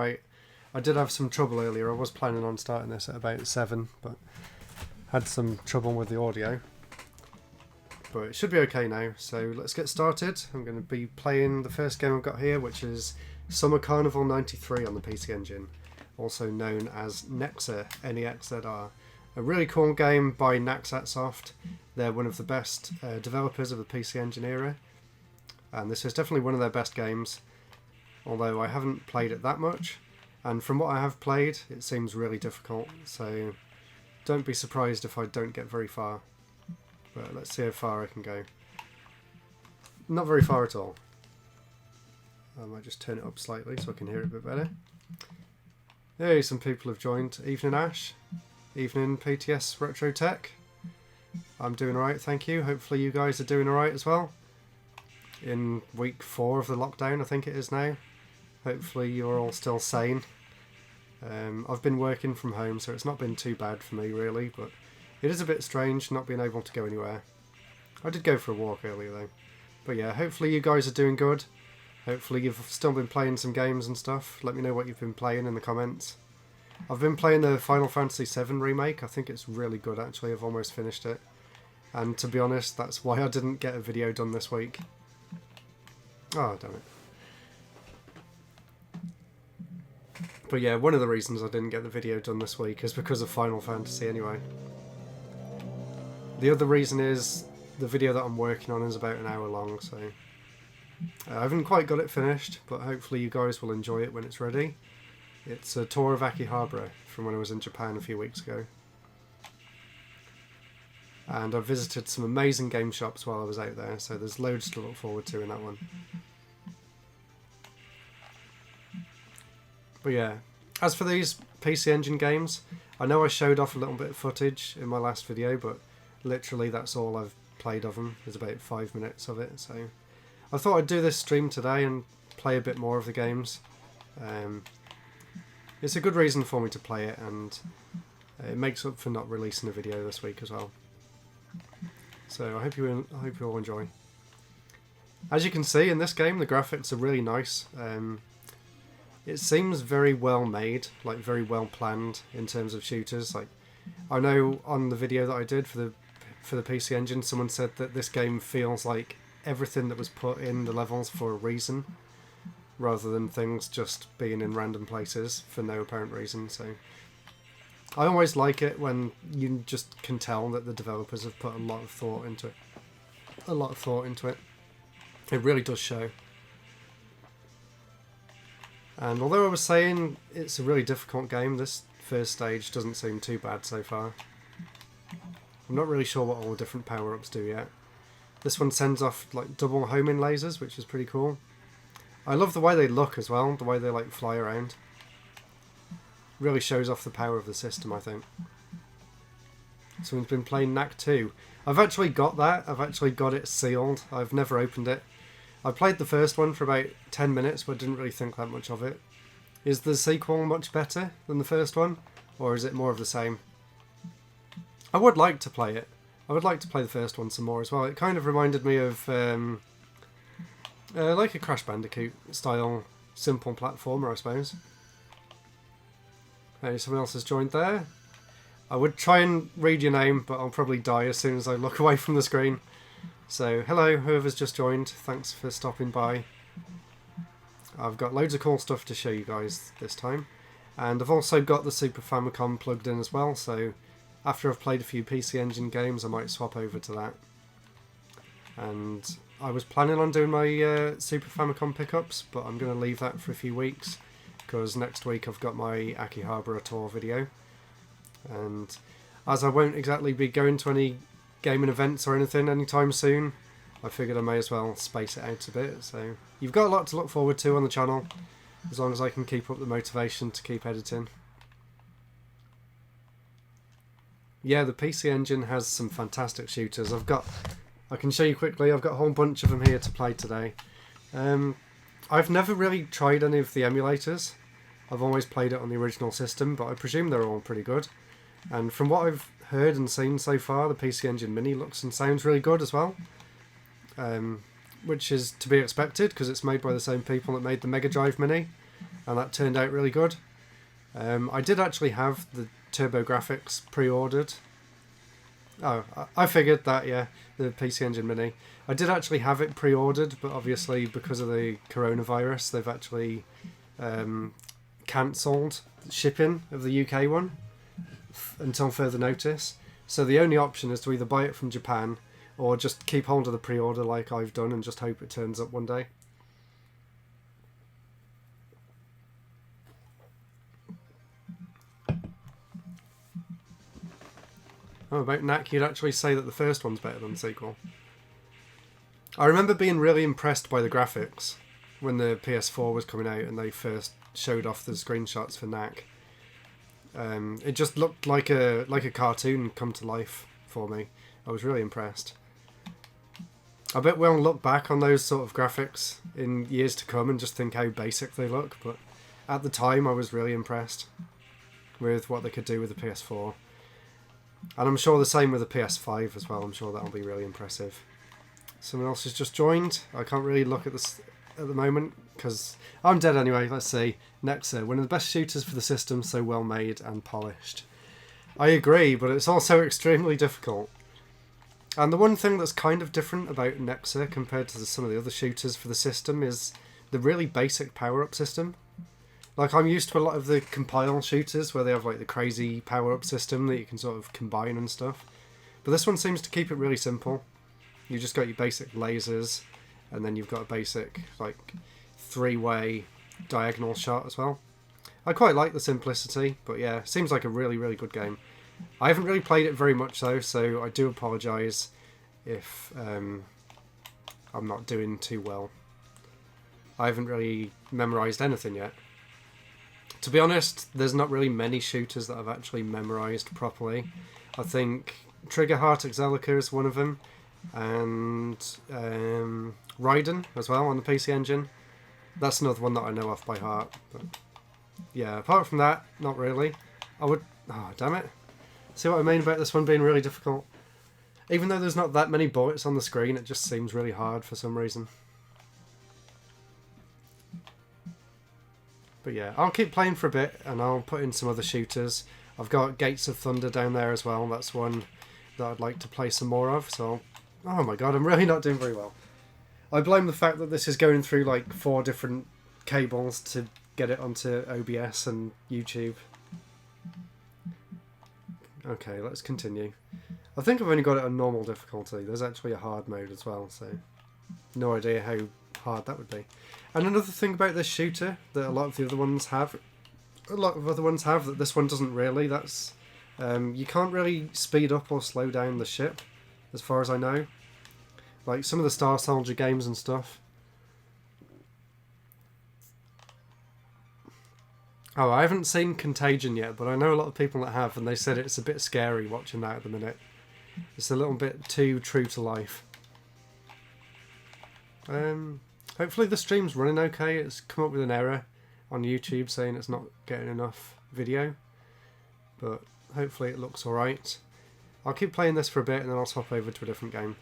Right, I did have some trouble earlier. I was planning on starting this at about 7, but had some trouble with the audio. But it should be okay now, so let's get started. I'm going to be playing the first game I've got here, which is Summer Carnival 93 on the PC Engine, also known as Nexzr, Nexzr. A really cool game by Nexzr. They're one of the best developers of the PC Engine era, and this is definitely one of their best games, although I haven't played it that much, and from what I have played it seems really difficult, so don't be surprised if I don't get very far. But let's see how far I can go. Not very far at all. I might just turn it up slightly so I can hear it a bit better. Hey, some people have joined. Evening Ash. Evening PTS Retro Tech. I'm doing alright, thank you. Hopefully you guys are doing alright as well. In week 4 of the lockdown, I think it is now. Hopefully you're all still sane. I've been working from home, so it's not been too bad for me really, but it is a bit strange not being able to go anywhere. I did go for a walk earlier though. But yeah, hopefully you guys are doing good. Hopefully you've still been playing some games and stuff. Let me know what you've been playing in the comments. I've been playing the Final Fantasy VII Remake. I think it's really good actually. I've almost finished it. And to be honest, that's why I didn't get a video done this week. Oh, damn it. But yeah, one of the reasons I didn't get the video done this week is because of Final Fantasy anyway. The other reason is the video that I'm working on is about an hour long, so I haven't quite got it finished, but hopefully you guys will enjoy it when it's ready. It's a tour of Akihabara from when I was in Japan a few weeks ago. And I visited some amazing game shops while I was out there, so there's loads to look forward to in that one. But yeah, as for these PC Engine games, I know I showed off a little bit of footage in my last video, but literally that's all I've played of them. There's about 5 minutes of it, so I thought I'd do this stream today and play a bit more of the games. It's a good reason for me to play it, and it makes up for not releasing a video this week as well. So I hope you all enjoy. As you can see in this game, the graphics are really nice. It seems very well made, like very well planned in terms of shooters. Like, I know on the video that I did for the PC Engine, someone said that this game feels like everything that was put in the levels for a reason, rather than things just being in random places for no apparent reason. So I always like it when you just can tell that the developers have put a lot of thought into it. A lot of thought into it. It really does show. And although I was saying it's a really difficult game, this first stage doesn't seem too bad so far. I'm not really sure what all the different power-ups do yet. This one sends off like double homing lasers, which is pretty cool. I love the way they look as well, the way they like fly around. Really shows off the power of the system, I think. Someone's been playing Knack 2. I've actually got that. I've actually got it sealed. I've never opened it. I played the first one for about 10 minutes, but didn't really think that much of it. Is the sequel much better than the first one, or is it more of the same? I would like to play it. I would like to play the first one some more as well. It kind of reminded me of like a Crash Bandicoot style simple platformer, I suppose. Hey, someone else has joined there. I would try and read your name, but I'll probably die as soon as I look away from the screen. So, hello, whoever's just joined, thanks for stopping by. I've got loads of cool stuff to show you guys this time. And I've also got the Super Famicom plugged in as well, so after I've played a few PC Engine games I might swap over to that. And I was planning on doing my Super Famicom pickups, but I'm going to leave that for a few weeks, because next week I've got my Akihabara tour video. And as I won't exactly be going to any gaming events or anything anytime soon, I figured I may as well space it out a bit. So you've got a lot to look forward to on the channel, as long as I can keep up the motivation to keep editing. Yeah, the PC Engine has some fantastic shooters. I can show you quickly, I've got a whole bunch of them here to play today. I've never really tried any of the emulators. I've always played it on the original system, but I presume they're all pretty good. And from what I've heard and seen so far, the PC Engine Mini looks and sounds really good as well. Which is to be expected, because it's made by the same people that made the Mega Drive Mini. and that turned out really good. I did actually have the TurboGrafx pre-ordered. Oh, I figured that, yeah, the PC Engine Mini. I did actually have it pre-ordered, but obviously because of the coronavirus, they've actually cancelled shipping of the UK one until further notice. So the only option is to either buy it from Japan or just keep hold of the pre-order like I've done and just hope it turns up one day. Oh, about Knack, you'd actually say that the first one's better than the sequel. I remember being really impressed by the graphics when the PS4 was coming out and they first showed off the screenshots for Knack. It just looked like a cartoon come to life for me. I was really impressed. I bet we'll look back on those sort of graphics in years to come and just think how basic they look, but at the time I was really impressed with what they could do with the PS4. And I'm sure the same with the PS5 as well. I'm sure that'll be really impressive. Someone else has just joined. I can't really look at this at the moment because I'm dead anyway. Let's see. Nexzr, one of the best shooters for the system, so well made and polished. I agree, but it's also extremely difficult. And the one thing that's kind of different about Nexzr compared to some of the other shooters for the system is the really basic power-up system. Like, I'm used to a lot of the compile shooters where they have like the crazy power-up system that you can sort of combine and stuff. But this one seems to keep it really simple. You just got your basic lasers, and then you've got a basic like 3-way diagonal shot as well. I quite like the simplicity, but yeah, seems like a really, really good game. I haven't really played it very much though, so I do apologise if I'm not doing too well. I haven't really memorised anything yet. To be honest, there's not really many shooters that I've actually memorised properly. I think Triggerheart Exelica is one of them, and Raiden as well on the PC Engine. That's another one that I know off by heart. But yeah, apart from that, not really. I would... Oh, damn it. See what I mean about this one being really difficult? Even though there's not that many bullets on the screen, it just seems really hard for some reason. But yeah, I'll keep playing for a bit and I'll put in some other shooters. I've got Gates of Thunder down there as well. That's one that I'd like to play some more of. So, oh my god, I'm really not doing very well. I blame the fact that this is going through like 4 different cables to get it onto OBS and YouTube. Okay, let's continue. I think I've only got it on normal difficulty. There's actually a hard mode as well, so no idea how hard that would be. And another thing about this shooter that a lot of other ones have that this one doesn't really, that's you can't really speed up or slow down the ship, as far as I know. Like some of the Star Soldier games and stuff. Oh, I haven't seen Contagion yet, but I know a lot of people that have, and they said it's a bit scary watching that at the minute. It's a little bit too true to life. Hopefully the stream's running okay. It's come up with an error on YouTube saying it's not getting enough video, but hopefully it looks alright. I'll keep playing this for a bit and then I'll swap over to a different game.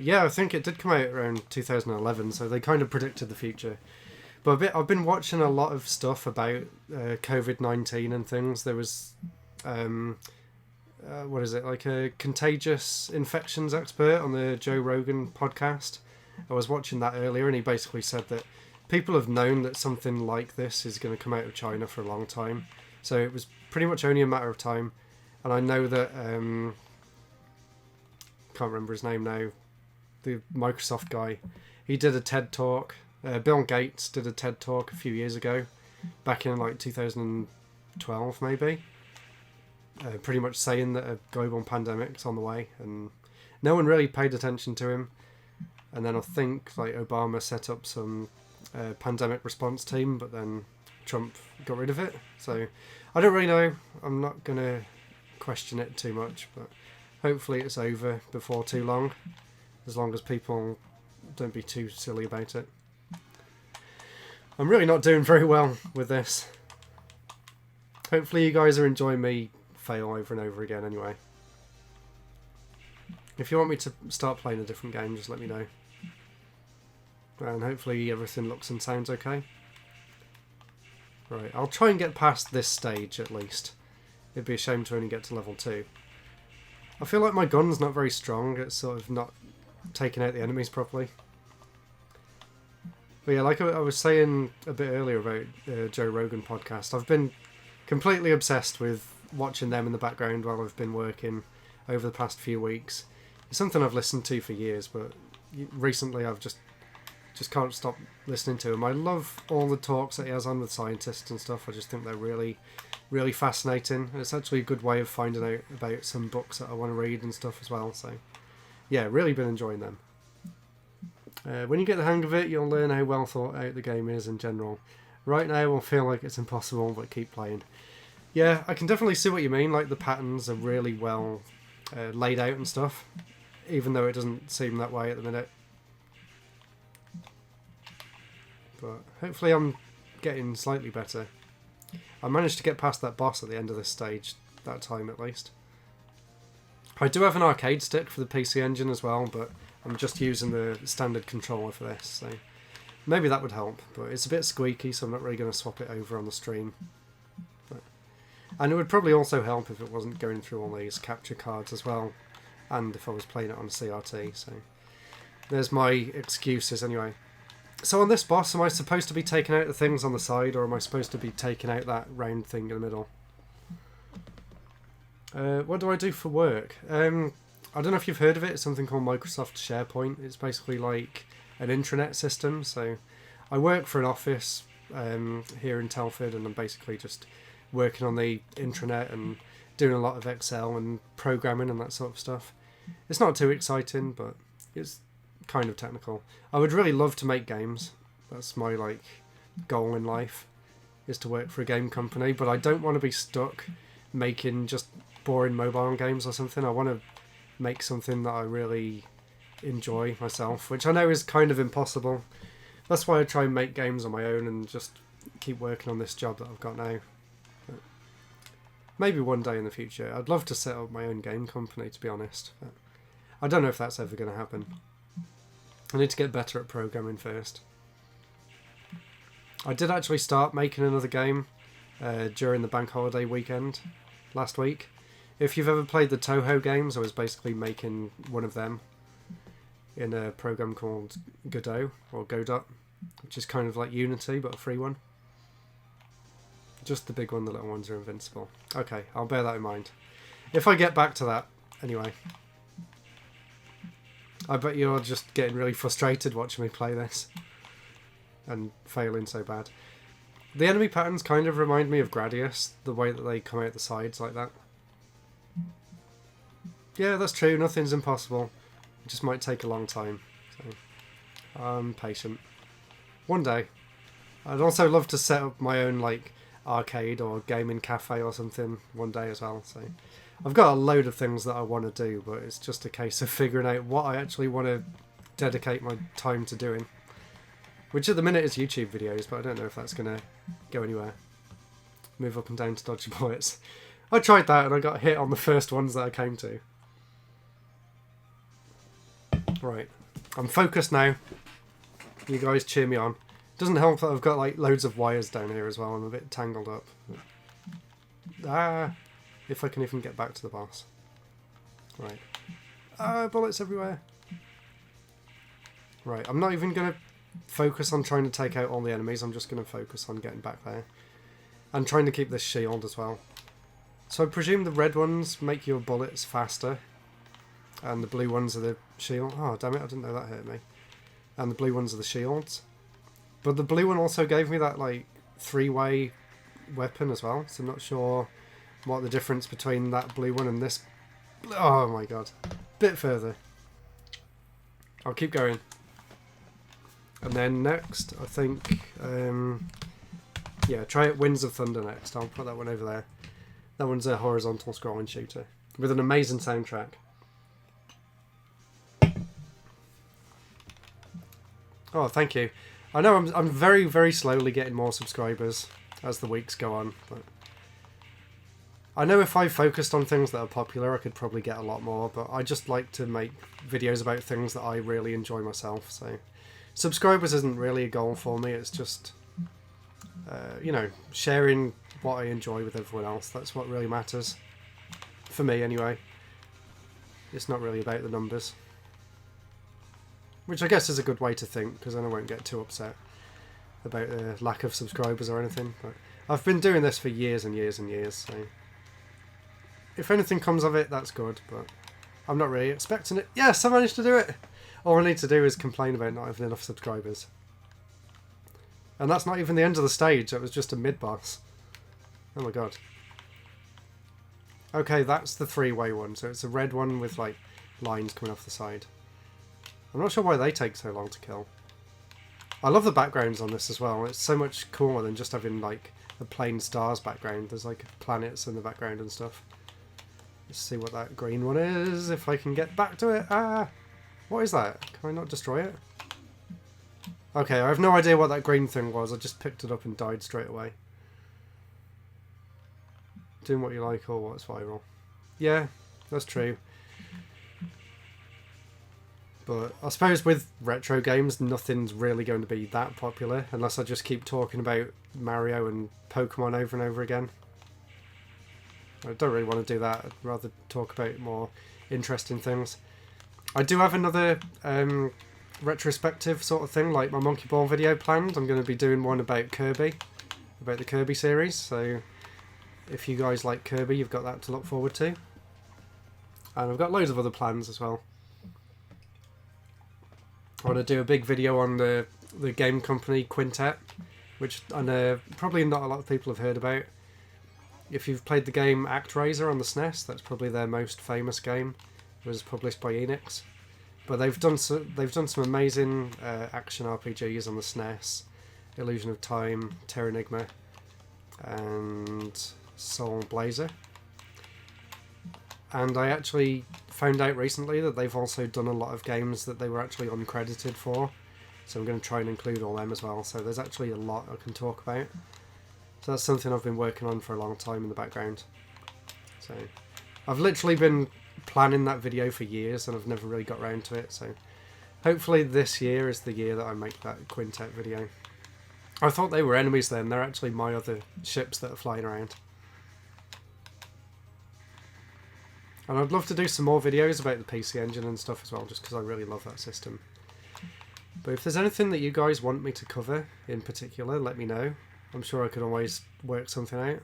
Yeah, I think it did come out around 2011, so they kind of predicted the future. But I've been watching a lot of stuff about COVID-19 and things. There was, what is it, like a contagious infections expert on the Joe Rogan podcast. I was watching that earlier, and he basically said that people have known that something like this is going to come out of China for a long time. So it was pretty much only a matter of time. And I know that... can't remember his name now, the Microsoft guy, he did a TED talk. Bill Gates did a TED talk a few years ago, back in like 2012 maybe, pretty much saying that a global pandemic's on the way, and no one really paid attention to him. And then I think like Obama set up some pandemic response team, but then Trump got rid of it. So I don't really know. I'm not gonna question it too much, but hopefully it's over before too long, as long as people don't be too silly about it. I'm really not doing very well with this. Hopefully you guys are enjoying me fail over and over again anyway. If you want me to start playing a different game, just let me know. and hopefully everything looks and sounds okay. Right, I'll try and get past this stage at least. It'd be a shame to only get to level 2. I feel like my gun's not very strong, it's sort of not taking out the enemies properly. But yeah, like I was saying a bit earlier about Joe Rogan podcast, I've been completely obsessed with watching them in the background while I've been working over the past few weeks. It's something I've listened to for years, but recently I've just can't stop listening to him. I love all the talks that he has on with scientists and stuff. I just think they're really, really fascinating. It's actually a good way of finding out about some books that I want to read and stuff as well. So yeah, really been enjoying them. When you get the hang of it, you'll learn how well thought out the game is in general. Right now, it will feel like it's impossible, but keep playing. Yeah, I can definitely see what you mean. Like, the patterns are really well laid out and stuff, even though it doesn't seem that way at the minute. But hopefully I'm getting slightly better. I managed to get past that boss at the end of this stage, that time at least. I do have an arcade stick for the PC Engine as well, but I'm just using the standard controller for this, so maybe that would help. But it's a bit squeaky, so I'm not really going to swap it over on the stream. And it would probably also help if it wasn't going through all these capture cards as well, and if I was playing it on CRT, so there's my excuses anyway. So on this boss, am I supposed to be taking out the things on the side, or am I supposed to be taking out that round thing in the middle? What do I do for work? I don't know if you've heard of it. It's something called Microsoft SharePoint. It's basically like an intranet system. So I work for an office here in Telford, and I'm basically just working on the intranet and doing a lot of Excel and programming and that sort of stuff. It's not too exciting, but it's kind of technical. I would really love to make games. That's my goal in life, is to work for a game company, but I don't want to be stuck making just boring mobile games or something. I want to make something that I really enjoy myself, which I know is kind of impossible. That's why I try and make games on my own and just keep working on this job that I've got now. But maybe one day in the future. I'd love to set up my own game company, to be honest. But I don't know if that's ever going to happen. I need to get better at programming first. I did actually start making another game during the bank holiday weekend last week. If you've ever played the Toho games, I was basically making one of them in a program called Godot, or Godot, which is kind of like Unity, but a free one. Just the big one, the little ones are invincible. Okay, I'll bear that in mind. If I get back to that, anyway. I bet you're just getting really frustrated watching me play this and failing so bad. The enemy patterns kind of remind me of Gradius, the way that they come out the sides like that. Yeah, that's true, nothing's impossible. It just might take a long time. So I'm patient. One day. I'd also love to set up my own arcade or gaming cafe or something one day as well. So I've got a load of things that I want to do, but it's just a case of figuring out what I actually want to dedicate my time to doing. Which at the minute is YouTube videos, but I don't know if that's going to go anywhere. Move up and down to dodge bullets. I tried that and I got hit on the first ones that I came to. Right, I'm focused now. You guys cheer me on. Doesn't help that I've got loads of wires down here as well. I'm a bit tangled up. If I can even get back to the boss. Right. Bullets everywhere. Right, I'm not even going to focus on trying to take out all the enemies. I'm just going to focus on getting back there. And trying to keep this shield as well. So I presume the red ones make your bullets faster. And the blue ones are the shield. Oh, damn it, I didn't know that hurt me. And the blue ones are the shields. But the blue one also gave me that, three-way weapon as well. So I'm not sure what the difference between that blue one and this... Oh my god. Bit further. I'll keep going. And then next, I think... yeah, try it Windsor Thunder next. I'll put that one over there. That one's a horizontal scrolling shooter. With an amazing soundtrack. Oh, thank you. I know I'm very, very slowly getting more subscribers as the weeks go on, but I know if I focused on things that are popular, I could probably get a lot more, but I just like to make videos about things that I really enjoy myself, so subscribers isn't really a goal for me. It's just, you know, sharing what I enjoy with everyone else. That's what really matters. For me, anyway. It's not really about the numbers. Which I guess is a good way to think, because then I won't get too upset about the lack of subscribers or anything. But I've been doing this for years and years and years, so if anything comes of it, that's good, but I'm not really expecting it. Yes, I managed to do it! All I need to do is complain about not having enough subscribers. And that's not even the end of the stage, it was just a mid-boss. Oh my god. Okay, that's the three-way one, so it's a red one with, like, lines coming off the side. I'm not sure why they take so long to kill. I love the backgrounds on this as well. It's so much cooler than just having, like, a plain stars background. There's, like, planets in the background and stuff. Let's see what that green one is, if I can get back to it. Ah! What is that? Can I not destroy it? Okay, I have no idea what that green thing was. I just picked it up and died straight away. Doing what you like or what's viral. Yeah, that's true. But I suppose with retro games, nothing's really going to be that popular unless I just keep talking about Mario and Pokemon over and over again. I don't really want to do that. I'd rather talk about more interesting things. I do have another retrospective sort of thing, like my Monkey Ball video planned. I'm going to be doing one about Kirby, about the Kirby series. So if you guys like Kirby, you've got that to look forward to. And I've got loads of other plans as well. I want to do a big video on the game company Quintet, which I know probably not a lot of people have heard about. If you've played the game ActRaiser on the SNES, that's probably their most famous game. It was published by Enix. But they've done some amazing action RPGs on the SNES. Illusion of Time, Terranigma, and Soul Blazer. And I actually found out recently that they've also done a lot of games that they were actually uncredited for. So I'm going to try and include all them as well. So there's actually a lot I can talk about. So that's something I've been working on for a long time in the background. So I've literally been planning that video for years and I've never really got around to it. So hopefully this year is the year that I make that Quintet video. I thought they were enemies then. They're actually my other ships that are flying around. And I'd love to do some more videos about the PC Engine and stuff as well, just because I really love that system. But if there's anything that you guys want me to cover in particular, let me know. I'm sure I could always work something out.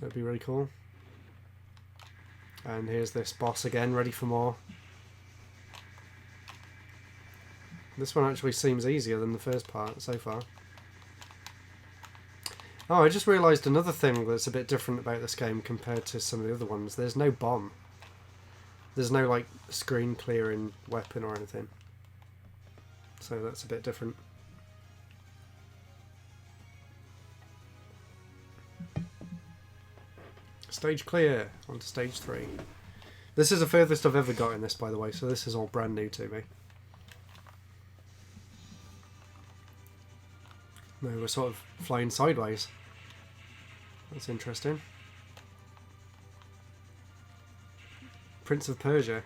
That'd be really cool. And here's this boss again, ready for more. This one actually seems easier than the first part so far. Oh, I just realised another thing that's a bit different about this game compared to some of the other ones. There's no bomb. There's no, like, screen clearing weapon or anything. So that's a bit different. Stage clear. On to stage 3. This is the furthest I've ever got in this, by the way, so this is all brand new to me. No, we're sort of flying sideways. That's interesting. Prince of Persia.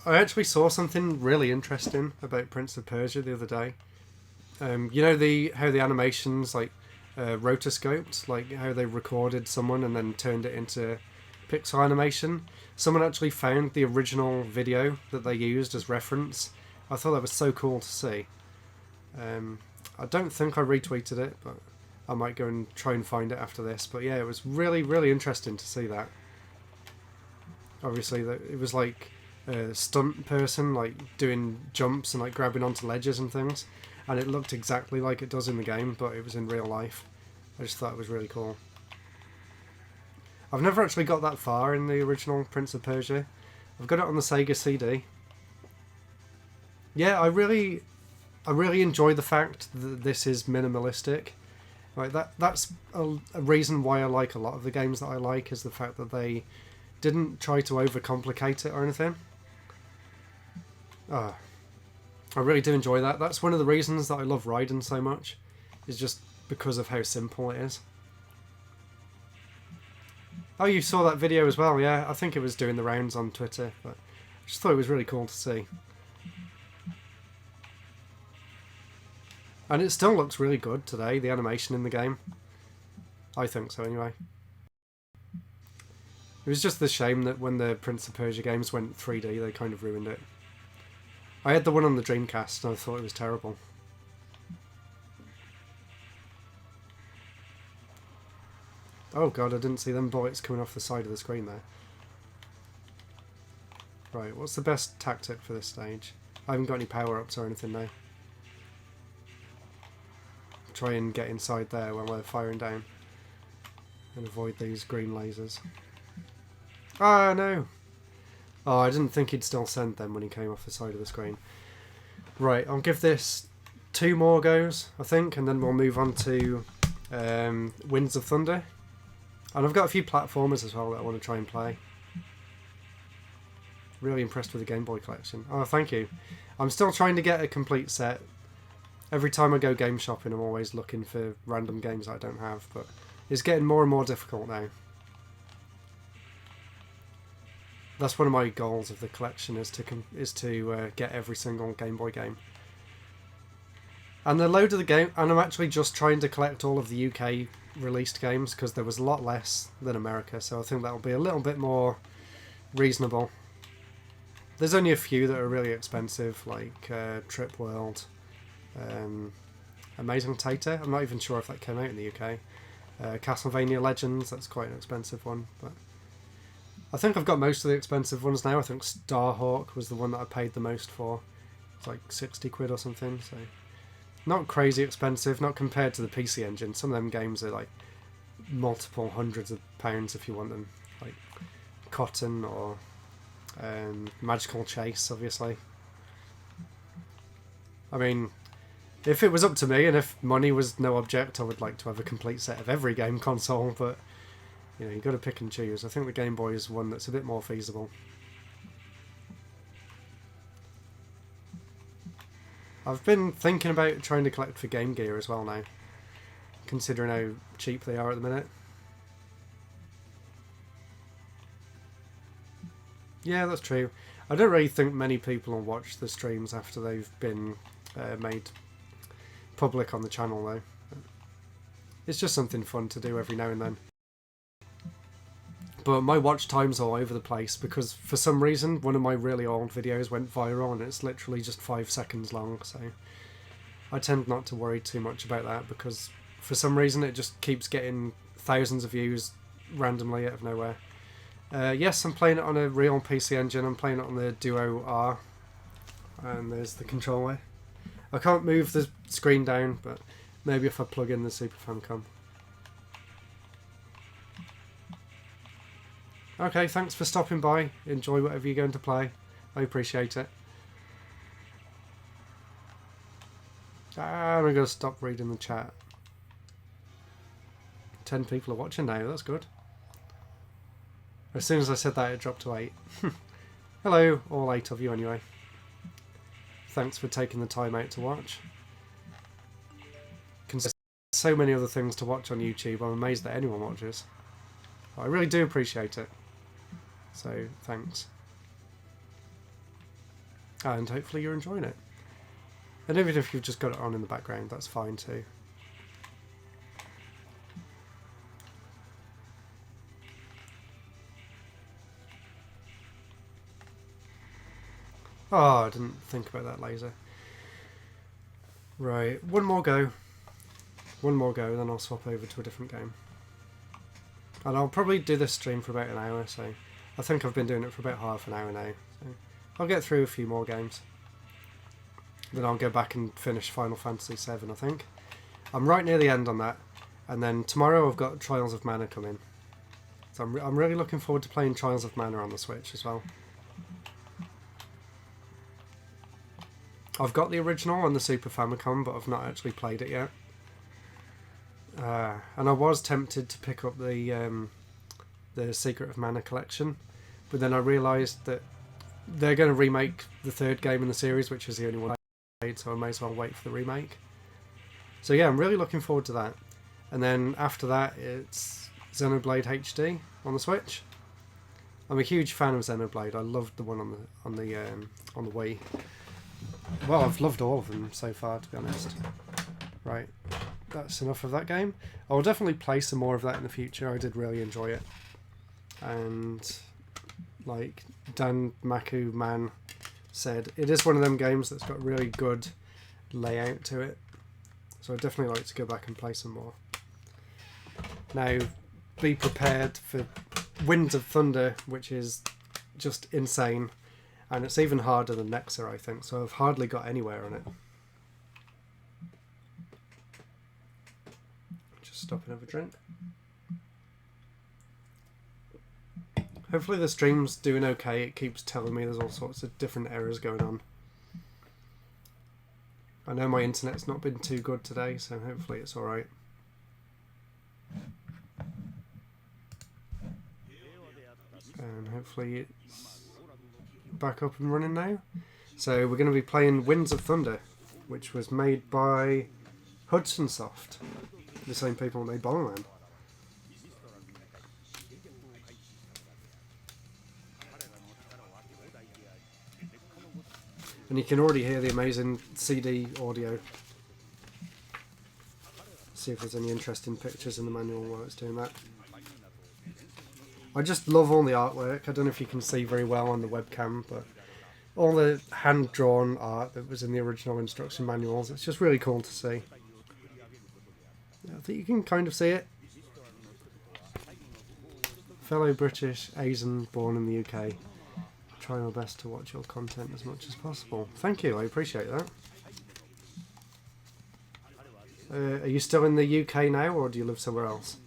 I actually saw something really interesting about Prince of Persia the other day. You know how the animations like rotoscoped, like how they recorded someone and then turned it into pixel animation. Someone actually found the original video that they used as reference. I thought that was so cool to see. I don't think I retweeted it, but I might go and try and find it after this. But yeah, it was really, really interesting to see that. Obviously, it was like a stunt person, like doing jumps and like grabbing onto ledges and things, and it looked exactly like it does in the game, but it was in real life. I just thought it was really cool. I've never actually got that far in the original Prince of Persia. I've got it on the Sega CD. Yeah, I really enjoy the fact that this is minimalistic. Like that's a reason why I like a lot of the games that I like, is the fact that they didn't try to overcomplicate it or anything. I really do enjoy that. That's one of the reasons that I love Raiden so much, is just because of how simple it is. Oh, you saw that video as well, yeah. I think it was doing the rounds on Twitter, but I just thought it was really cool to see. And it still looks really good today, the animation in the game. I think so anyway. It was just the shame that when the Prince of Persia games went 3D, they kind of ruined it. I had the one on the Dreamcast and I thought it was terrible. Oh god, I didn't see them bullets coming off the side of the screen there. Right, what's the best tactic for this stage? I haven't got any power-ups or anything now. Try and get inside there when we're firing down. And avoid these green lasers. Ah, no! Oh, I didn't think he'd still send them when he came off the side of the screen. Right, I'll give this 2 more goes, I think, and then we'll move on to Windsor Thunder. And I've got a few platformers as well that I want to try and play. Really impressed with the Game Boy collection. Oh, thank you. I'm still trying to get a complete set. Every time I go game shopping, I'm always looking for random games that I don't have, but it's getting more and more difficult now. That's one of my goals of the collection, is to get every single Game Boy game. And the load of the game, and I'm actually just trying to collect all of the UK released games because there was a lot less than America, so I think that'll be a little bit more reasonable. There's only a few that are really expensive, like Trip World, Amazing Tater. I'm not even sure if that came out in the UK. Castlevania Legends, that's quite an expensive one, but I think I've got most of the expensive ones now. I think Starhawk was the one that I paid the most for. It's like 60 quid or something, so not crazy expensive, not compared to the PC Engine. Some of them games are like multiple hundreds of pounds if you want them, like Cotton or Magical Chase, obviously. I mean, if it was up to me and if money was no object, I would like to have a complete set of every game console, but you know, you've got to pick and choose. I think the Game Boy is one that's a bit more feasible. I've been thinking about trying to collect for Game Gear as well now, considering how cheap they are at the minute. Yeah, that's true. I don't really think many people will watch the streams after they've been made public on the channel though. It's just something fun to do every now and then. But my watch time's all over the place because for some reason one of my really old videos went viral and it's literally just 5 seconds long, so I tend not to worry too much about that because for some reason it just keeps getting thousands of views randomly out of nowhere. Yes, I'm playing it on a real PC Engine. I'm playing it on the Duo R, and there's the controller. I can't move the screen down, but maybe if I plug in the Super Famicom. Okay, thanks for stopping by. Enjoy whatever you're going to play. I appreciate it. I'm going to stop reading the chat. 10 people are watching now, that's good. As soon as I said that, it dropped to 8. Hello, all 8 of you anyway. Thanks for taking the time out to watch. There's so many other things to watch on YouTube, I'm amazed that anyone watches. I really do appreciate it. So, thanks. And hopefully you're enjoying it. And even if you've just got it on in the background, that's fine too. Oh, I didn't think about that laser. Right, one more go. One more go, then I'll swap over to a different game. And I'll probably do this stream for about an hour, so I think I've been doing it for about half an hour now. So I'll get through a few more games. Then I'll go back and finish Final Fantasy VII, I think. I'm right near the end on that. And then tomorrow I've got Trials of Mana coming. So I'm really looking forward to playing Trials of Mana on the Switch as well. I've got the original on the Super Famicom, but I've not actually played it yet. And I was tempted to pick up the Secret of Mana collection, but then I realised that they're going to remake the third game in the series, which is the only one I played, so I may as well wait for the remake. So yeah, I'm really looking forward to that. And then after that, it's Xenoblade HD on the Switch. I'm a huge fan of Xenoblade. I loved the one on the Wii. Well, I've loved all of them so far, to be honest. Right, that's enough of that game. I will definitely play some more of that in the future. I did really enjoy it. And like Dan Maku Man said, it is one of them games that's got really good layout to it. So I'd definitely like to go back and play some more. Now, be prepared for Windsor Thunder, which is just insane. And it's even harder than Nexzr, I think. So I've hardly got anywhere on it. Just stop and have a drink. Hopefully the stream's doing okay. It keeps telling me there's all sorts of different errors going on. I know my internet's not been too good today, so hopefully it's alright. And hopefully it's back up and running now. So we're going to be playing Windsor Thunder, which was made by Hudson Soft, the same people who made Bomberman. And you can already hear the amazing CD audio. See if there's any interesting pictures in the manual while it's doing that. I just love all the artwork. I don't know if you can see very well on the webcam, but all the hand-drawn art that was in the original instruction manuals, it's just really cool to see. I think you can kind of see it. Fellow British Asian born in the UK. Try my best to watch your content as much as possible. Thank you, I appreciate that. Are you still in the UK now, or do you live somewhere else?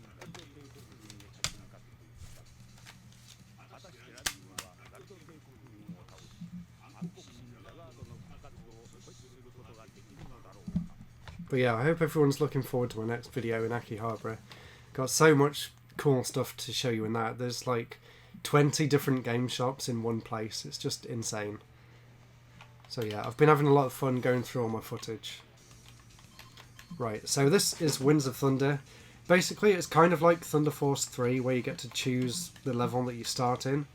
But yeah, I hope everyone's looking forward to my next video in Akihabara. Got so much cool stuff to show you in that. There's like 20 different game shops in one place. It's just insane. So yeah, I've been having a lot of fun going through all my footage. Right, so this is Windsor Thunder. Basically, it's kind of like Thunder Force 3, where you get to choose the level that you start in.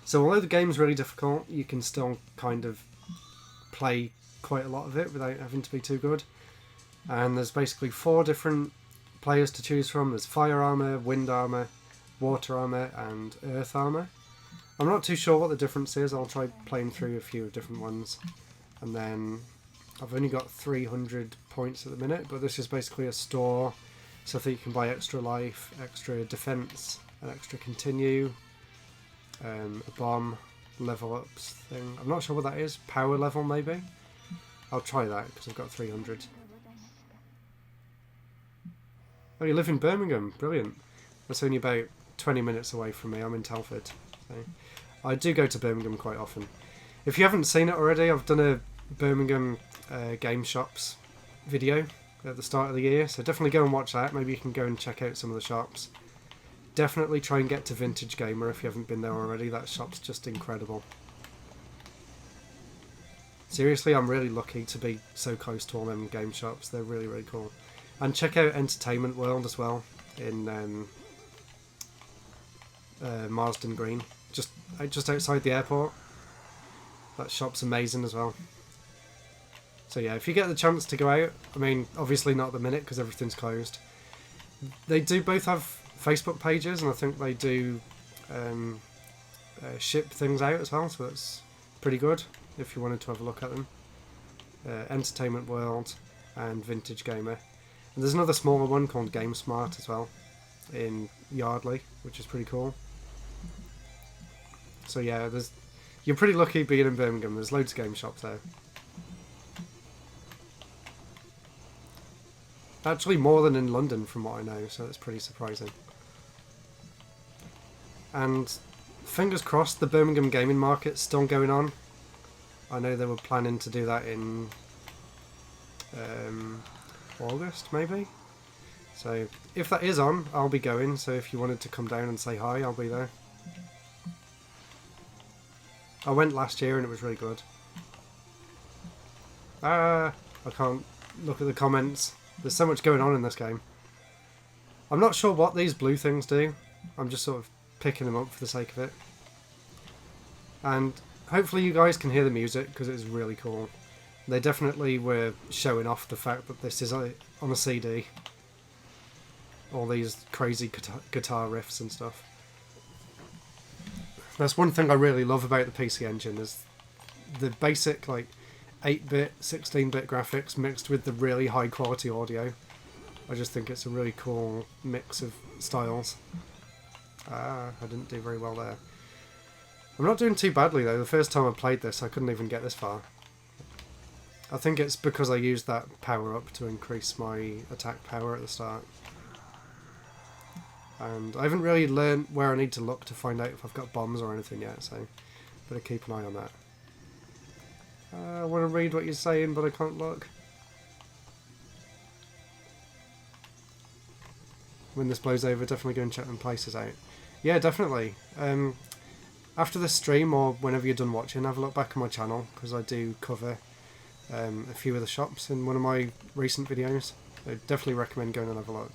So although the game's really difficult, you can still kind of play quite a lot of it without having to be too good. And there's basically 4 different players to choose from. There's Fire Armor, Wind Armor, Water Armor and Earth Armor. I'm not too sure what the difference is. I'll try playing through a few different ones. And then I've only got 300 points at the minute, but this is basically a store so that you can buy extra life, extra defense, an extra continue, a bomb, level ups thing. I'm not sure what that is. Power level maybe? I'll try that because I've got 300. Oh, you live in Birmingham. Brilliant. That's only about 20 minutes away from me. I'm in Telford. So I do go to Birmingham quite often. If you haven't seen it already, I've done a Birmingham game shops video at the start of the year, so definitely go and watch that. Maybe you can go and check out some of the shops. Definitely try and get to Vintage Gamer if you haven't been there already. That shop's just incredible. Seriously, I'm really lucky to be so close to all them game shops. They're really, really cool. And check out Entertainment World as well in Marsden Green, just outside the airport. That shop's amazing as well. So yeah, if you get the chance to go out, I mean, obviously not at the minute because everything's closed. They do both have Facebook pages, and I think they do ship things out as well, so that's pretty good if you wanted to have a look at them. Entertainment World and Vintage Gamer. And there's another smaller one called GameSmart as well in Yardley, which is pretty cool. So yeah, you're pretty lucky being in Birmingham. There's loads of game shops there. Actually more than in London from what I know, so that's pretty surprising. And fingers crossed the Birmingham gaming market's still going on. I know they were planning to do that in August maybe. So if that is on, I'll be going, so if you wanted to come down and say hi, I'll be there. I went last year and it was really good. I can't look at the comments. There's so much going on in this game. I'm not sure what these blue things do. I'm just sort of picking them up for the sake of it. And hopefully you guys can hear the music because it's really cool. They definitely were showing off the fact that this is on on a CD. All these crazy guitar riffs and stuff. That's one thing I really love about the PC Engine is the basic like 8-bit, 16-bit graphics mixed with the really high quality audio. I just think it's a really cool mix of styles. I didn't do very well there. I'm not doing too badly though. The first time I played this I couldn't even get this far. I think it's because I used that power up to increase my attack power at the start. And I haven't really learned where I need to look to find out if I've got bombs or anything yet, so better keep an eye on that. I want to read what you're saying, but I can't look. When this blows over, definitely go and check them places out. Yeah, definitely. After this stream, or whenever you're done watching, have a look back on my channel, because I do cover a few of the shops in one of my recent videos. I definitely recommend going and have a look.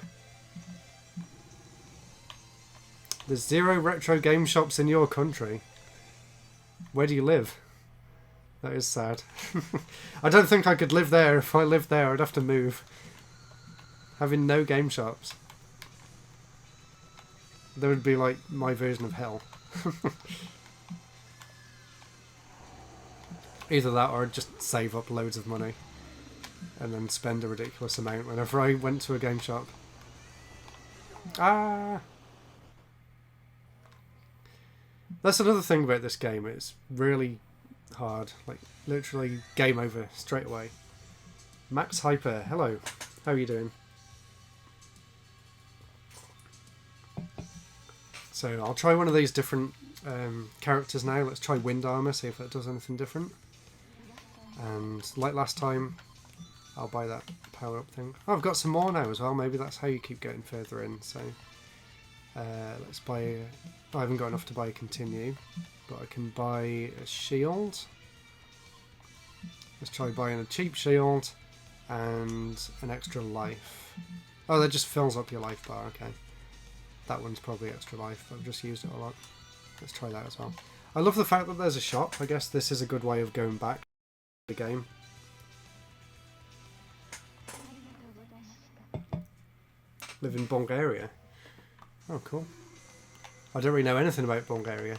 There's 0 retro game shops in your country. Where do you live? That is sad. I don't think I could live there. If I lived there, I'd have to move. Having no game shops. That would be like my version of hell. Either that or I'd just save up loads of money and then spend a ridiculous amount whenever I went to a game shop. Ah! That's another thing about this game, it's really hard. Like, literally game over straight away. Max Hyper, hello. How are you doing? So I'll try one of these different characters now. Let's try Wind Armor, see if that does anything different. And like last time, I'll buy that power up thing. Oh, I've got some more now as well. Maybe that's how you keep getting further in. So let's buy... I haven't got enough to buy a continue, but I can buy a shield. Let's try buying a cheap shield and an extra life. Oh, that just fills up your life bar, okay. That one's probably extra life, but I've just used it a lot. Let's try that as well. I love the fact that there's a shop. I guess this is a good way of going back to the game. Live in Bulgaria. Oh, cool. I don't really know anything about Bulgaria.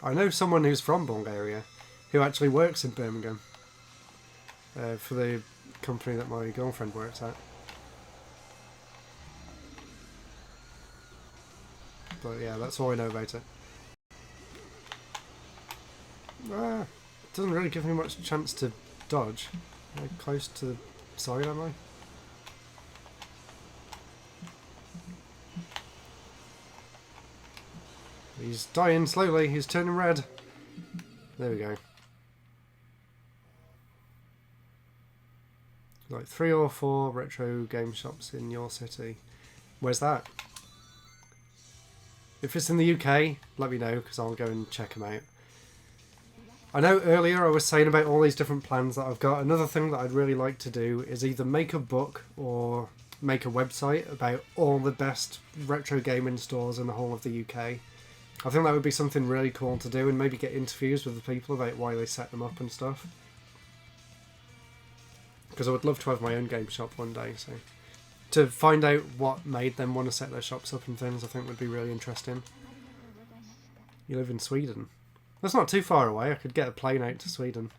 I know someone who's from Bulgaria who actually works in Birmingham for the company that my girlfriend works at. But yeah, that's all I know about it. It doesn't really give me much chance to dodge. Am I close to the side, am I? He's dying slowly, he's turning red. There we go. Like 3 or 4 retro game shops in your city. Where's that? If it's in the UK, let me know, because I'll go and check them out. I know earlier I was saying about all these different plans that I've got. Another thing that I'd really like to do is either make a book or make a website about all the best retro gaming stores in the whole of the UK. I think that would be something really cool to do, and maybe get interviews with the people about why they set them up and stuff. Because I would love to have my own game shop one day, so... To find out what made them want to set their shops up and things, I think would be really interesting. You live in Sweden. That's not too far away, I could get a plane out to Sweden.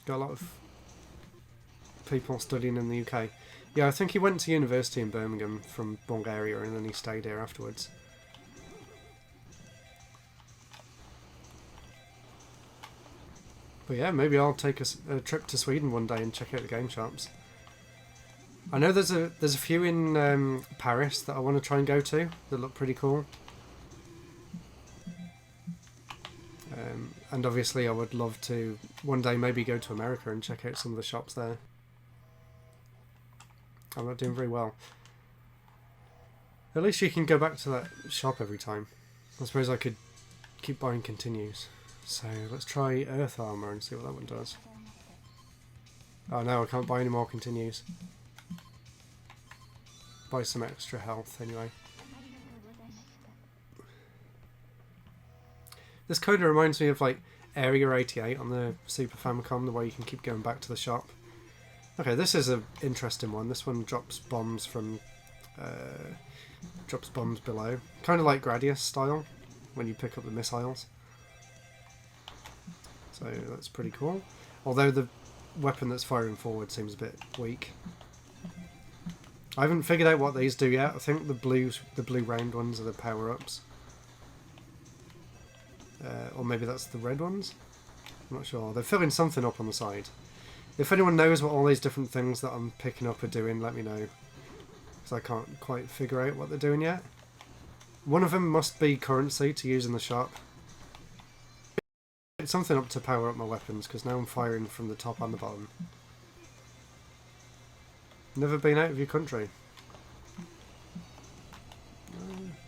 Got a lot of people studying in the UK. Yeah, I think he went to university in Birmingham from Bulgaria and then he stayed here afterwards. But yeah, maybe I'll take a trip to Sweden one day and check out the game shops. I know there's a few in Paris that I want to try and go to that look pretty cool. And obviously I would love to one day maybe go to America and check out some of the shops there. I'm not doing very well. At least you can go back to that shop every time. I suppose I could keep buying continues. So let's try Earth Armor and see what that one does. Oh no, I can't buy any more continues. Buy some extra health anyway. This kind of reminds me of like Area 88 on the Super Famicom, the way you can keep going back to the shop. Okay, this is an interesting one. This one drops bombs from... drops bombs below. Kind of like Gradius style, when you pick up the missiles. So that's pretty cool. Although the weapon that's firing forward seems a bit weak. I haven't figured out what these do yet. I think the blue round ones are the power-ups. Or maybe that's the red ones? I'm not sure. They're filling something up on the side. If anyone knows what all these different things that I'm picking up are doing, let me know. Because I can't quite figure out what they're doing yet. One of them must be currency to use in the shop. It's something up to power up my weapons, because now I'm firing from the top and the bottom. Never been out of your country?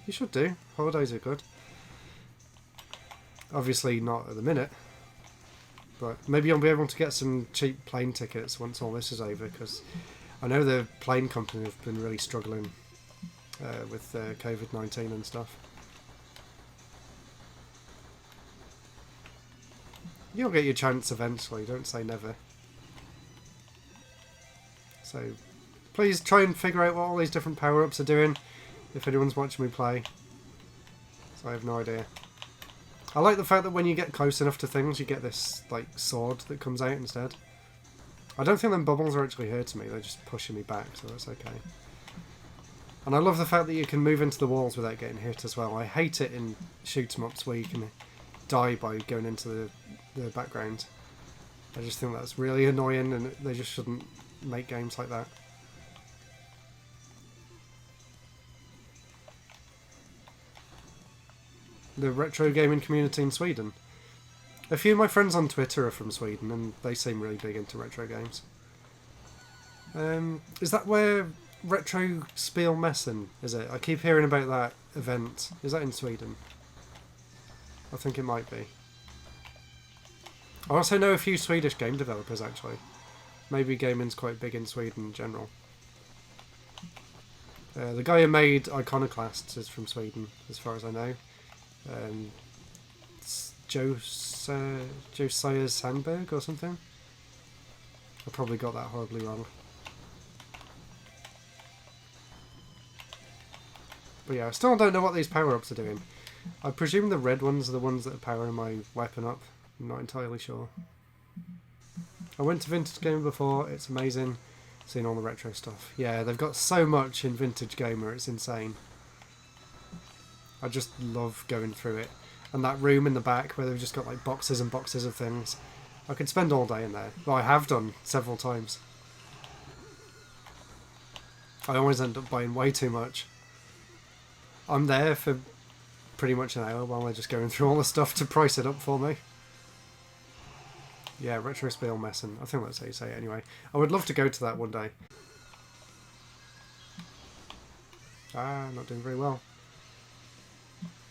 You should do. Holidays are good. Obviously not at the minute. But maybe I'll be able to get some cheap plane tickets once all this is over, because I know the plane company have been really struggling with COVID-19 and stuff. You'll get your chance eventually, don't say never. So please try and figure out what all these different power-ups are doing, if anyone's watching me play. So I have no idea. I like the fact that when you get close enough to things, you get this like sword that comes out instead. I don't think them bubbles are actually hurting me, they're just pushing me back, so that's okay. And I love the fact that you can move into the walls without getting hit as well. I hate it in shoot-em-ups where you can die by going into the background. I just think that's really annoying, and they just shouldn't make games like that. The retro gaming community in Sweden. A few of my friends on Twitter are from Sweden, and they seem really big into retro games. Is that where RetroUnlim is it? I keep hearing about that event. Is that in Sweden? I think it might be. I also know a few Swedish game developers, actually. Maybe gaming's quite big in Sweden in general. The guy who made Iconoclasts is from Sweden, as far as I know. It's Josiah Sandberg or something. I probably got that horribly wrong. But yeah, I still don't know what these power-ups are doing. I presume the red ones are the ones that are powering my weapon up. I'm not entirely sure. I went to Vintage Gamer before, it's amazing seeing all the retro stuff. Yeah, they've got so much in Vintage Gamer, it's insane. I just love going through it. And that room in the back where they've just got like boxes and boxes of things. I could spend all day in there. Well, I have done several times. I always end up buying way too much. I'm there for pretty much an hour while they're just going through all the stuff to price it up for me. Yeah, RetroUnlim. I think that's how you say it anyway. I would love to go to that one day. Not doing very well.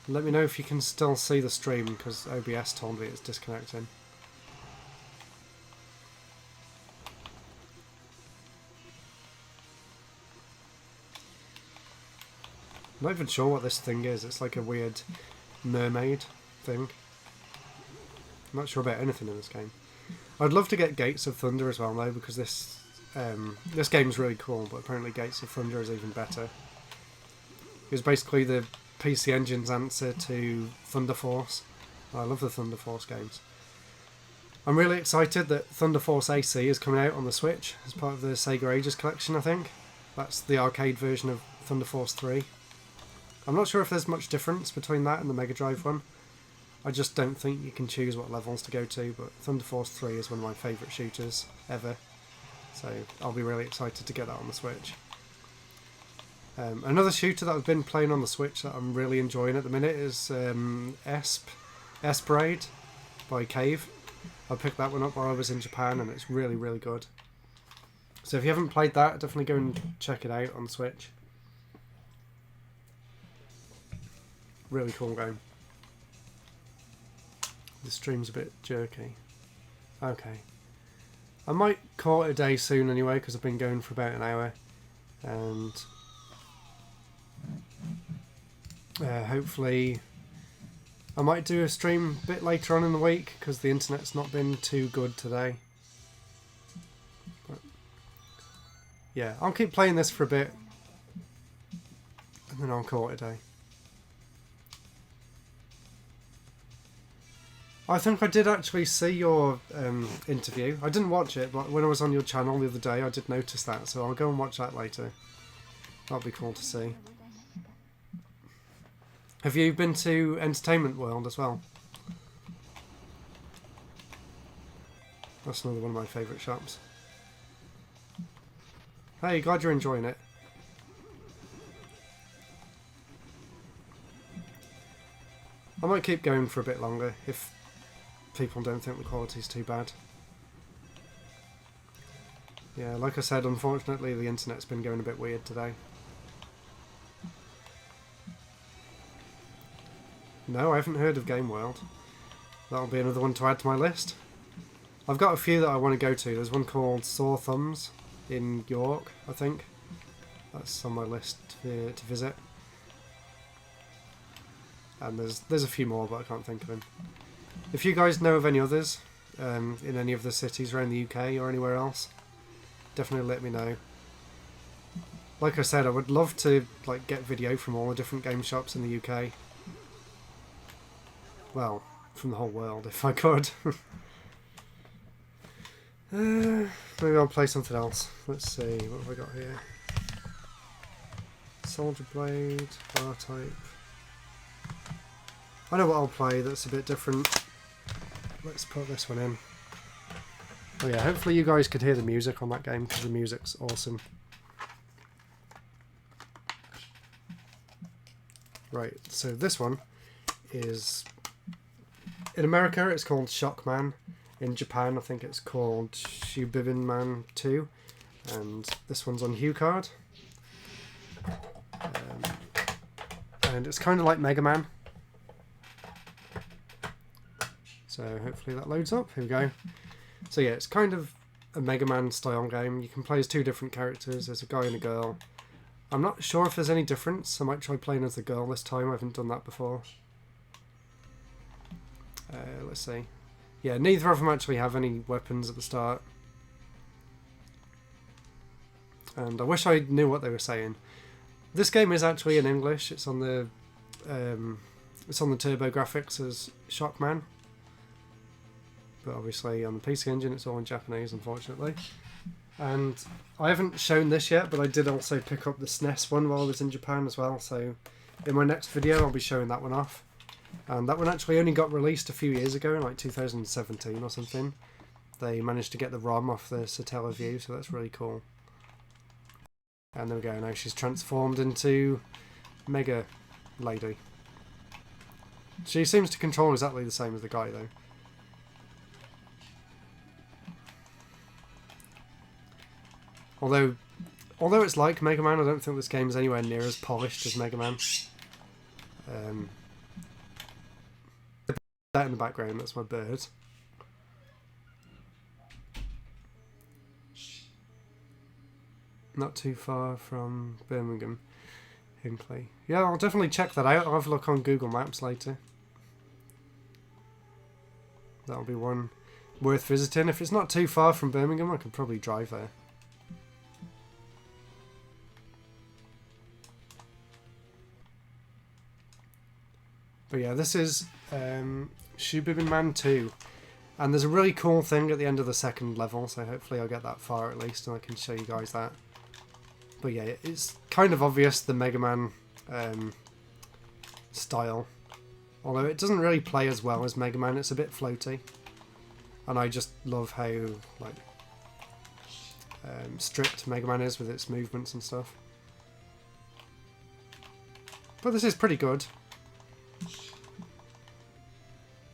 Let me know if you can still see the stream, because OBS told me it's disconnecting. I'm not even sure what this thing is. It's like a weird mermaid thing. I'm not sure about anything in this game. I'd love to get Gates of Thunder as well though, because this game's really cool, but apparently Gates of Thunder is even better. It was basically the PC Engine's answer to Thunder Force. I love the Thunder Force games. I'm really excited that Thunder Force AC is coming out on the Switch as part of the Sega Ages collection, I think. That's the arcade version of Thunder Force 3. I'm not sure if there's much difference between that and the Mega Drive one. I just don't think you can choose what levels to go to, but Thunder Force 3 is one of my favourite shooters ever. So I'll be really excited to get that on the Switch. Another shooter that I've been playing on the Switch that I'm really enjoying at the minute is Esprade by Cave. I picked that one up while I was in Japan, and it's really, really good. So if you haven't played that, definitely go and check it out on Switch. Really cool game. The stream's a bit jerky. Okay. I might call it a day soon anyway, because I've been going for about an hour. And hopefully I might do a stream a bit later on in the week because the internet's not been too good today. But yeah, I'll keep playing this for a bit and then I'll call it a day. I think I did actually see your interview. I didn't watch it, but when I was on your channel the other day I did notice that, so I'll go and watch that later. That'll be cool to see. Have you been to Entertainment World as well? That's another one of my favourite shops. Hey, glad you're enjoying it. I might keep going for a bit longer if people don't think the quality's too bad. Yeah, like I said, unfortunately the internet's been going a bit weird today. No, I haven't heard of Game World. That'll be another one to add to my list. I've got a few that I want to go to. There's one called Sore Thumbs in York, I think. That's on my list to visit. And there's a few more, but I can't think of them. If you guys know of any others in any of the cities around the UK or anywhere else, definitely let me know. Like I said, I would love to get video from all the different game shops in the UK. Well, from the whole world, if I could. Maybe I'll play something else. Let's see, what have I got here? Soldier Blade, Bar Type. I know what I'll play that's a bit different. Let's put this one in. Oh yeah, hopefully you guys could hear the music on that game, because the music's awesome. Right, so this one is... In America, it's called Shockman. In Japan, I think it's called Shubibinman 2. And this one's on HuCard. And it's kind of like Mega Man. So hopefully that loads up. Here we go. So yeah, it's kind of a Mega Man style game. You can play as two different characters. There's a guy and a girl. I'm not sure if there's any difference. I might try playing as the girl this time. I haven't done that before. Let's see. Yeah, neither of them actually have any weapons at the start. And I wish I knew what they were saying. This game is actually in English. It's on the Turbo Graphics as Shockman. But obviously on the PC Engine it's all in Japanese, unfortunately. And I haven't shown this yet, but I did also pick up the SNES one while I was in Japan as well. So in my next video I'll be showing that one off. And that one actually only got released a few years ago, in like 2017 or something. They managed to get the ROM off the Satellaview, so that's really cool. And there we go, now she's transformed into Mega Lady. She seems to control exactly the same as the guy though. Although it's like Mega Man, I don't think this game is anywhere near as polished as Mega Man. That in the background, that's my bird. Not too far from Birmingham, Hinckley. Yeah, I'll definitely check that out. I'll have a look on Google Maps later. That'll be one worth visiting. If it's not too far from Birmingham, I could probably drive there. But yeah, this is Shubibinman 2. And there's a really cool thing at the end of the second level, so hopefully I'll get that far at least and I can show you guys that. But yeah, it's kind of obvious the Mega Man style. Although it doesn't really play as well as Mega Man, it's a bit floaty. And I just love how strict Mega Man is with its movements and stuff. But this is pretty good.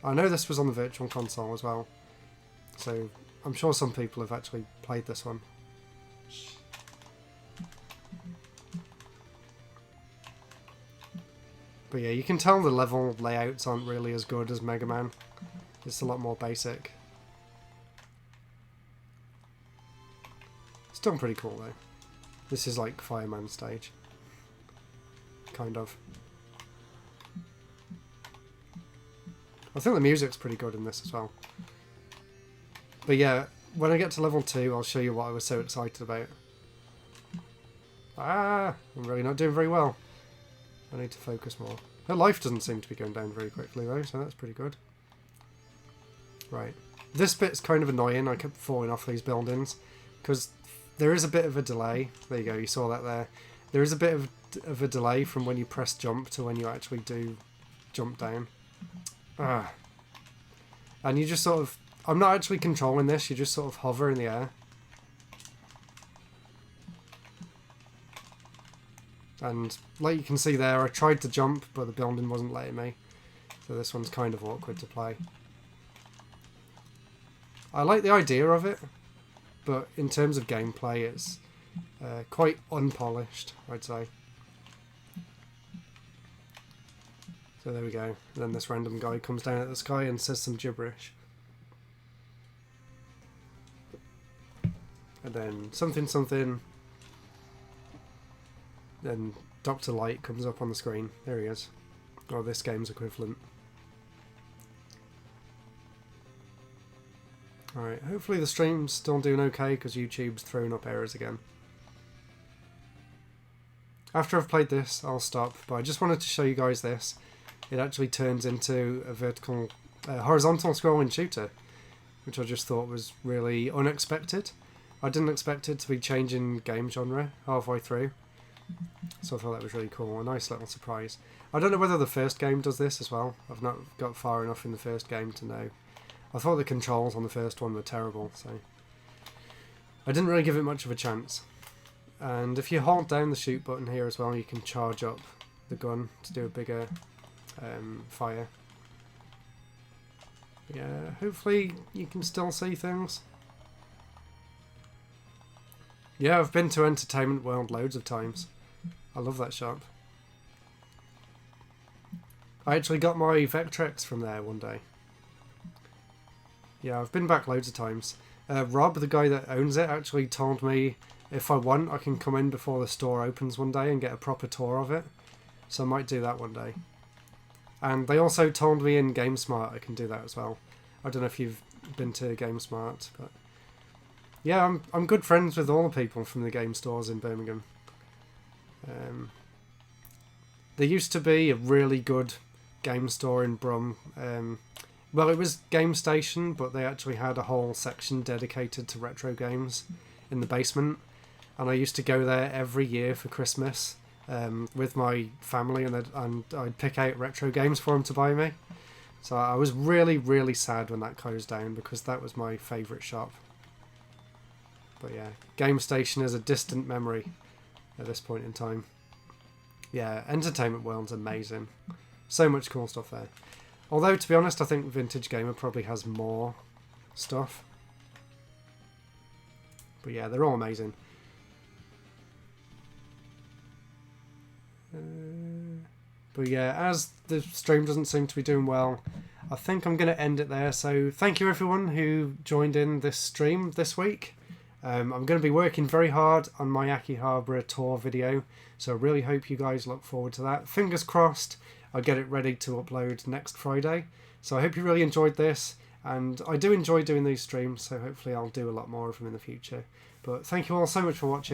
I know this was on the Virtual Console as well, so I'm sure some people have actually played this one. But yeah, you can tell the level layouts aren't really as good as Mega Man. It's a lot more basic. Still pretty cool though. This is like Fireman stage. Kind of. I think the music's pretty good in this as well. But yeah, when I get to level 2, I'll show you what I was so excited about. I'm really not doing very well. I need to focus more. Her life doesn't seem to be going down very quickly though, so that's pretty good. Right. This bit's kind of annoying. I kept falling off these buildings because there is a bit of a delay. There you go, you saw that there. There is a bit of a delay from when you press jump to when you actually do jump down. And you just sort of... I'm not actually controlling this, you just sort of hover in the air. And like you can see there, I tried to jump, but the building wasn't letting me. So this one's kind of awkward to play. I like the idea of it, but in terms of gameplay, it's quite unpolished, I'd say. So there we go. And then this random guy comes down at the sky and says some gibberish. And then something something. Then Dr. Light comes up on the screen. There he is. Or this game's equivalent. Alright, hopefully the stream's still doing okay because YouTube's throwing up errors again. After I've played this, I'll stop, but I just wanted to show you guys this. It actually turns into a horizontal scrolling shooter, which I just thought was really unexpected. I didn't expect it to be changing game genre halfway through, so I thought that was really cool. A nice little surprise. I don't know whether the first game does this as well. I've not got far enough in the first game to know. I thought the controls on the first one were terrible, so I didn't really give it much of a chance. And if you hold down the shoot button here as well, you can charge up the gun to do a bigger fire. Yeah, hopefully you can still see things. Yeah, I've been to Entertainment World loads of times. I love that shop. I actually got my Vectrex from there one day. Yeah, I've been back loads of times. Rob, the guy that owns it, actually told me if I want, I can come in before the store opens one day and get a proper tour of it. So I might do that one day. And they also told me in GameSmart I can do that as well. I don't know if you've been to GameSmart, but yeah, I'm good friends with all the people from the game stores in Birmingham. There used to be a really good game store in Brum. Well, it was Game Station, but they actually had a whole section dedicated to retro games in the basement. And I used to go there every year for Christmas with my family, and I'd pick out retro games for them to buy me. So I was really, really sad when that closed down because that was my favourite shop. But yeah, Game Station is a distant memory at this point in time. Yeah, Entertainment World's amazing. So much cool stuff there. Although, to be honest, I think Vintage Gamer probably has more stuff. But yeah, they're all amazing. But yeah, as the stream doesn't seem to be doing well, I think I'm going to end it there. So thank you everyone who joined in this stream this week. I'm going to be working very hard on my Akihabara tour video, so I really hope you guys look forward to that. Fingers crossed I'll get it ready to upload next Friday. So I hope you really enjoyed this, and I do enjoy doing these streams, so hopefully I'll do a lot more of them in the future. But thank you all so much for watching.